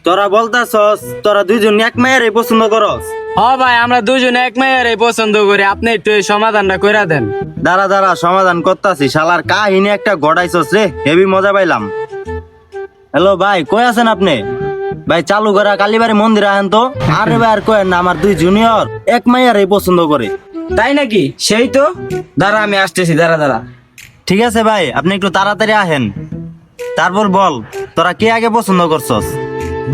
তোরা বলতাছস তোরা দুইজন এক মায়েরই পছন্দ করস। হ ভাই, আমরা দুজন এক মেয়েরই পছন্দ করি, আপনি একটু এই সমাধানটা কইরা দেন। দাঁড়া দাঁড়া সমাধান করতাছি। শালার কাহিনী একটা গড়াইছস রে, হেভি মজা পাইলাম। হ্যালো ভাই, কই আছেন আপনি? ভাই চালু করা কালীবাড়ি মন্দির আহেন তো। আরে ভাই আর কয়েন না, আমার দুই জুনিয়র এক মাইয়ারই পছন্দ করে। তাই নাকি? সেই তো, দাঁড়া আমি আসতেছি, দাঁড়া। ঠিক আছে ভাই, আপনি একটু তাড়াতাড়ি আহেন। তারপর বল, তোরা কে আগে পছন্দ করছস?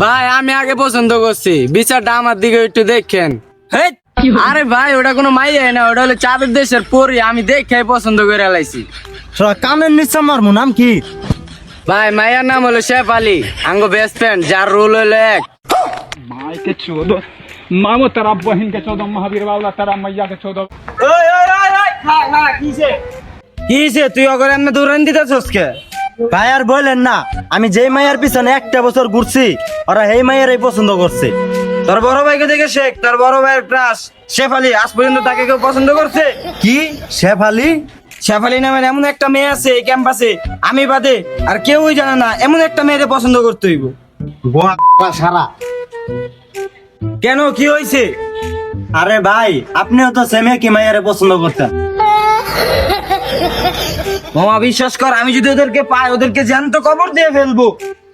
ভাই আমি আগে পছন্দ করছি, বিচারটা আমার দিকে একটু দেখেন। হেৎ, আরে ভাই ওটা কোনো মাইয়া না, ওটা হলো চাঁদের দেশের পরি, আমি দেখে পছন্দ করে লাইছি। শালা কানের নিচে মারমু, নাম কি? ভাই মাইয়ার নাম হলো শেফালি, আঙ্গো বেস্ট ফ্রেন্ড, যার রোল হলো এক। माय के चौदह मामो तेरा बहन के चौदह महावीर बाबा तेरा मैया के चौदह। কিছে তুই অগর এমনি দৌড়ান দিতেছস কে? ভাই আর বললেন না, আমি যেই মাইয়ার পিছনে একটা বছর ঘুরছি ওরা এই মাইয়ারই পছন্দ করছে। তোর বড় ভাইকে দেখে শেখ, তোর বড় ভাইয়ের ক্রাশ শেফালি, আজ পর্যন্ত তাকে কেউ পছন্দ করছে? কি শেফালি? শেফালি নামের এমন একটা মেয়ে আছে এই ক্যাম্পাসে, আমি বাদে আর কেউই জানে না, এমন একটা মেয়েকে পছন্দ করতে হইব। সারা কেন, কি হয়েছে? আরে ভাই, আপনিও তো সেমে কি মাইয়ারে পছন্দ করতেন। মামা বিশ্বাস কর, আমি যদি ওদেরকে পাই ওদেরকে জ্যান্ত কবর দিয়ে ফেলবো।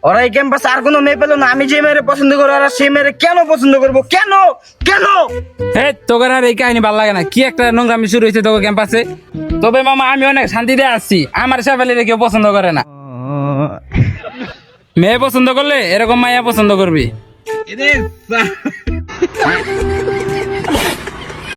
ওরা এই ক্যাম্পাসে আর কোনো মেয়ে পেলো না, আমি যে মেয়েরে পছন্দ করি ওরা সেই মেয়েরে কেন পছন্দ করবো? কেন কেন? হে তোকে আর এই কাহিনী ভালো লাগে না, কি একটা নোংরামি শুরু হয়েছে তোকে ক্যাম্পাসে। তবে মামা আমি অনেক শান্তিতে আসছি, আমার শেফালিরে কেউ পছন্দ করে না। মেয়ে পছন্দ করলে এরকম মাইয়া পছন্দ করবি।